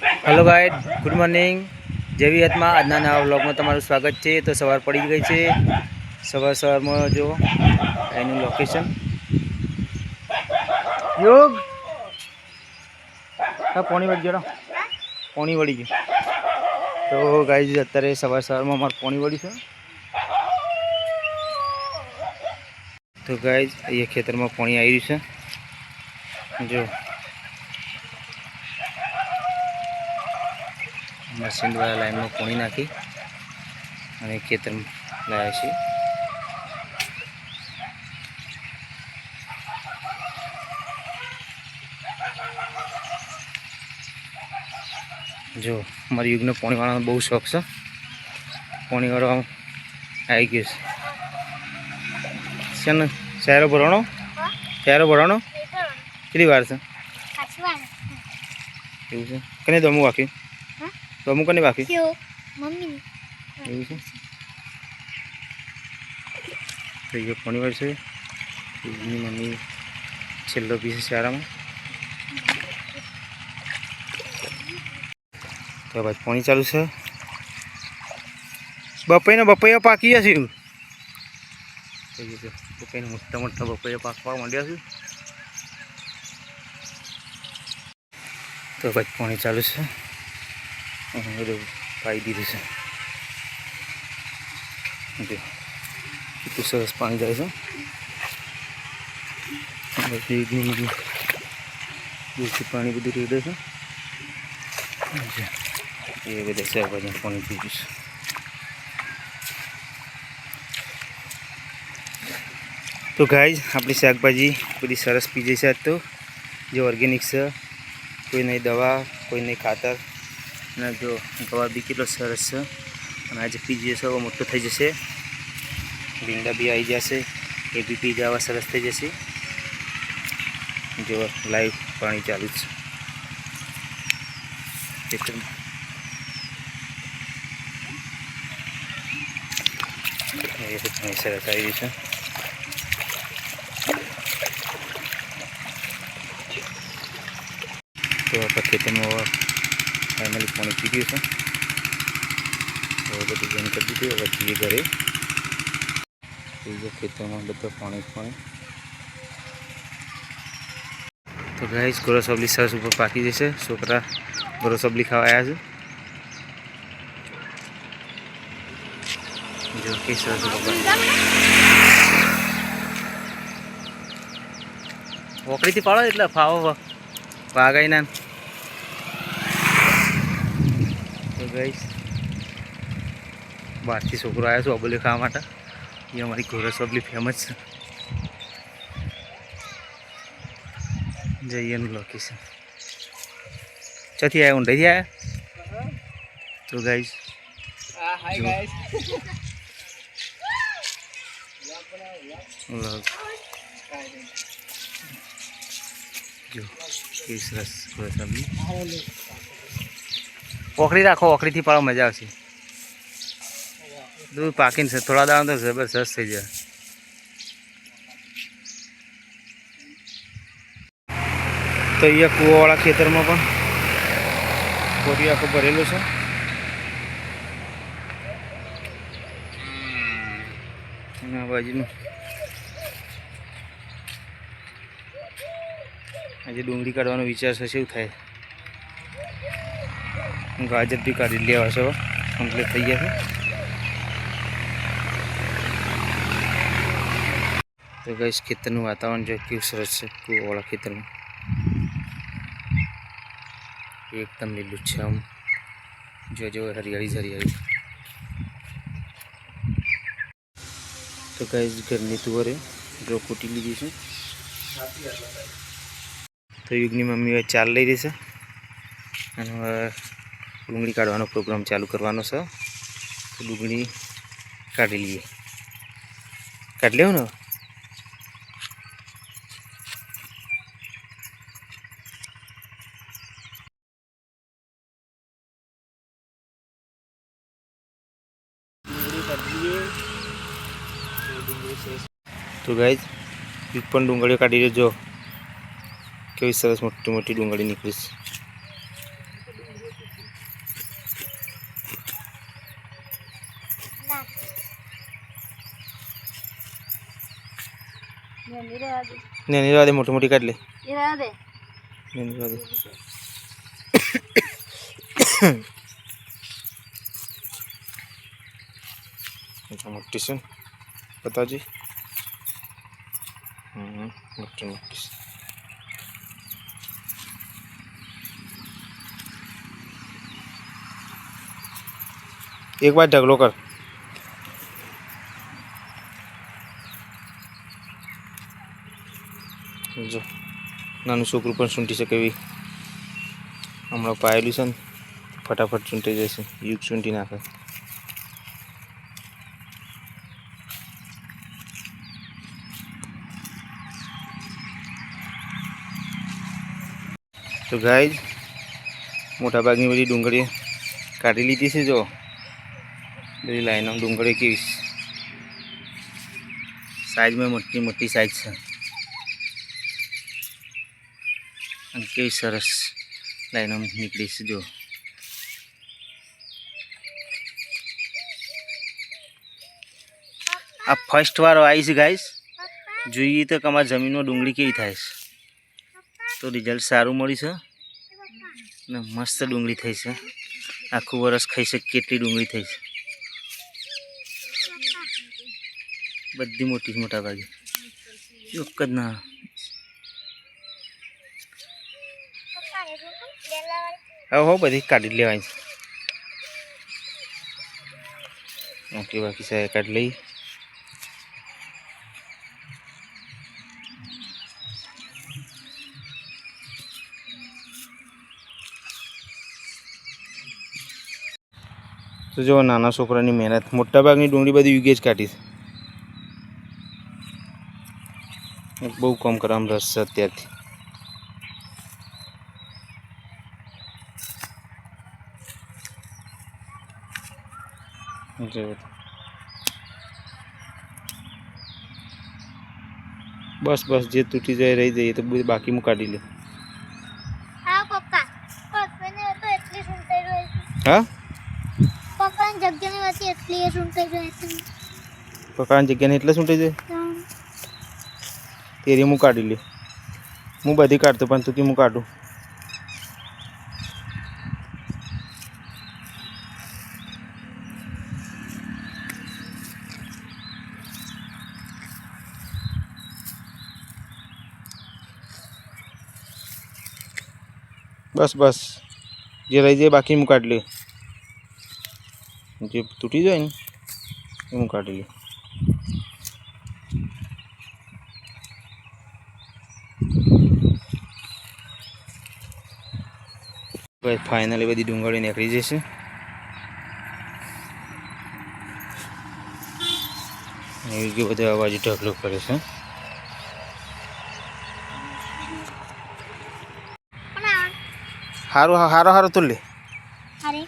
Hello guide, good morning. जेवी हतमा આજના નવા વ્લોગમાં તમારું સ્વાગત છે। તો સવાર પડી ગઈ છે। સવારમાં જો એનું લોકેશન યોગ પોણી વળી ગયો, પોણી વળી ગયો। તો ગાઈઝ અત્યારે સવારમાં અમારે પોણી વળી છે। તો ગાઈઝ અહીંયા ખેતરમાં પાણી આવી રહ્યું છે। જો मशीन द्वारा लाइन में पानी नाखी और खेतर में लाया छे। जो हमारे युग ने पानी वाला बहुत शौक से पानी वाला आई गए शहरों भराणो कितनी बार से कने दमू बाकी दमू कने बाकी मम्मी तो ये पानी वाल से मम्मी छेल्लो पीस चारा में तो भाई पानी चालू से बपैया बपैया पाकी जैसे बपैया मोटा मोटा बपैया पाकवा मांड्या छे। तो भाई पानी चालू से पाई दीधुं छे। जो कितनु सरस पानी जाए छे। पानी बधु रेडे छे। ये बधा शाकभाजी पानी पी गयुं छे। तो गाइज अपनी शाकभाजी बधी सरस पी जैसे। आज तो जो ऑर्गेनिक से कोई नहीं दवा कोई नहीं खातर ना जो गवा भी कितलो सरस है। आज पी जैसे वो मोटो थी जैसे भींडा भी आई जैसे ये भी पी जावा सरस थी जैसे। जो लाइव पानी चालू है ये पानी सरस आई है। तो आप खेतर में फाइनली पानी पी गए है। तो बधु बंद कर दीधुं। हवे जीए घरे। खेतर में बधा पानी पानी। तो गाइस गोरा सबली सरस ऊपर पाकी जैसे। छोकरा गोरा सबली खावा आया है। जो कि सरस ऊपर वोकड़ी थी पाड़ो एटले फावो वागाई ना। तो गाइस बाहर थी छोकरो आया अबोली खावा माटे। ये हमारी गोरा सबली फेमस है। जाइए लोकेशन चौथी आया ऊंडाई आया। तो गाइस हाय गाइस जो किस रस सबली ओखड़ी राखो। ओखड़ी थी पाड़ो मजा आवशे। दूध पाकीने से थोड़ा दाण तो जबरदस्त थी जाए। तो ये कुआवाड़ा खेतर में कोरी आखो भरेलो है। बाजू आज डूंगरी काढ़वानो विचार छे। शुं थाय गाजर भी काढ़ी लेवा छे। कम्प्लीट थई गया है। तो गाइस खेतरनुं वातावरण जो केवुं सरस छे। कुआवाड़ा खेतर में एकदम लीलूछम जो जो हरियाली हरियाली। तो गाइस घरनी तुवरे जो कूटी लीधी है। तो युगनी मम्मी हवे चाल लई रही है। डूंगળી काढ़वानो प्रोग्राम चालू करवानो छे। तो डूंगળી काढ़ी लीए। काढ़ लेवो ने। तो गाइज पण डूंगळीओ काढ़ी जो केवी सरस मोटी मोटी डूंगળી निकली। नहीं रहा दे मोटी मोटी काट ले दे नहीं रहा दे मोटी से बताओ जी मोटी मोटी से एक बार ढगलो कर जो नाનું છોકરું પણ સૂંટી શકે એવી હમણાં પાયેલું છે ને ફટાફટ ચૂંટાઈ જશે યુગ ચૂંટી નાખે તો ગાઈઝ મોટાભાગની બધી ડુંગળી કાઢી લીધી છે જો બધી લાઈનો ડુંગળી કેવી સાઈઝમાં મોટી મોટી સાઈઝ છે અને કેવી સરસ લાઈનો નીકળી છે જો આ ફર્સ્ટ વાર આવી છે ગાઈસ જોઈએ તો કે અમારી જમીનમાં ડુંગળી કેવી થાય છે તો રિઝલ્ટ સારું મળ્યું છે ને મસ્ત ડુંગળી થઈ છે આખું વરસ ખાઈ છે કેટલી ડુંગળી થઈ છે બધી મોટી મોટા ભાગે એક જ ના હવે હો બધી કાઢી લેવાની ઓકે બાકી સાહેબ કાઢી લઈ તો જો નાના છોકરાની મહેનત મોટાભાગની ડુંગળી બધી યુગે જ કાઢી છે બહુ કામ કરવામાં રસ છે અત્યારથી બસ બસ જે તૂટી જાય રહી જાય તો બધું બાકી હું કાઢી લે હા પપ્પા પપ્પાને તો એટલી સુંટાઈ રહી હા પપ્પાની જગ્યાની હતી એટલી એ સુંટાઈ રહી હતી પપ્પાની જગ્યાને એટલે સુંટાઈ જાય તેરી હું કાઢી લે હું બધી કાઢતો પણ તું કે હું કાઢું बस बस जे रही जाए बाकी मुँह काट ले जे टूटी जाए नहीं मुँह काट ले बस फाइनली बड़ी डूंगળી નીકળી જશે એવી કે બધા અવાજ ઢગલો કરે છે हारो हारो हारो तोड़ ले अरे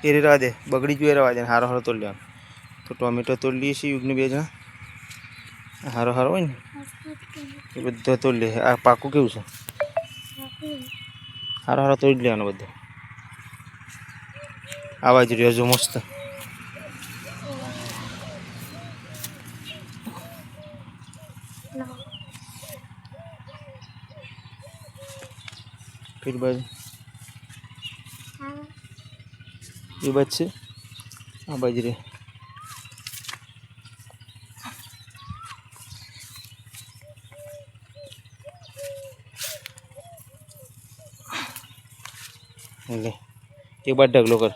ये रहा दे बगड़ी जो रहा दे हारो हारो तोड़ ले तो टोमेटो तोड़ लिए सी युग ने बेजा हारो हारो હોય ને એ બધો તોડ લે આ પાકું કેવું છે હારો હારો તોડી લેવાનો બધો આવાજ રહ્યો જો મસ્ત फिर बाजू ये बच्चे आ बाजरे ले एक बार ढगलो कर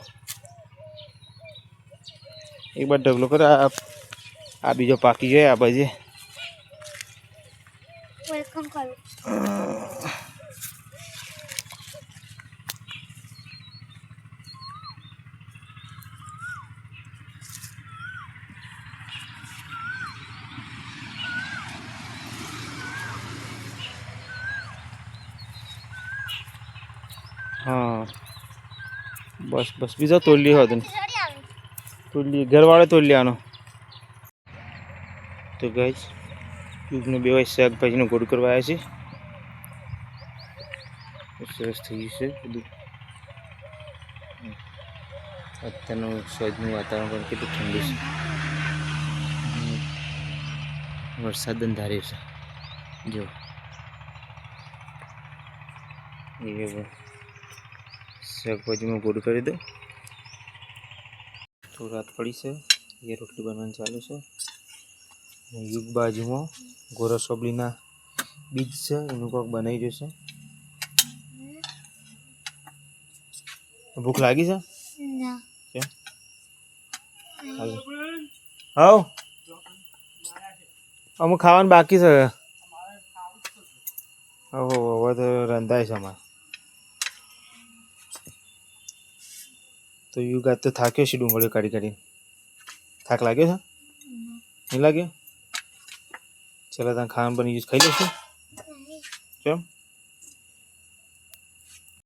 एक बार ढगलो कर आ बीजो पाकी जाए आ बाजे वेलकम करो हाँ बस बस बीजा तोड़ लिया होता तोड़ लिए घर वाले तोड़ लिया आनो तो गाइस युगने बेवाय શાકભાજીનો ગોળ કરવા આવ્યા છે સરસ થઈ ગયું છે બધું અત્યારનું સાંજનું વાતાવરણ પણ કેટલું ઠંડુ છે વરસાદ અંધાર્યો છે જો એ હવે શાકભાજીમાં ગોળ કરી દો. તો રાત પડી છે, એ રોટલી બનાવવાનું ચાલુ છે. અને યુગ બાજુમાં ગોરસ સોબલીના બીજ છે, એનું કોઈક બનાવી જશે. ભૂખ લાગી છે? ના. કેમ? હાવ અમુક ખાવાનું બાકી છે. હવે તો રંધાય છે અમારે. તો યુગ આજ તો થાક્યો છે ડુંગળીઓ કાઢી કાઢીને. થાક લાગ્યો છે? નહીં લાગ્યો? ચાલો ત્યાં ખાવાનું બની ગયું છે, ખાઈ લઈશું. નહીં. કેમ?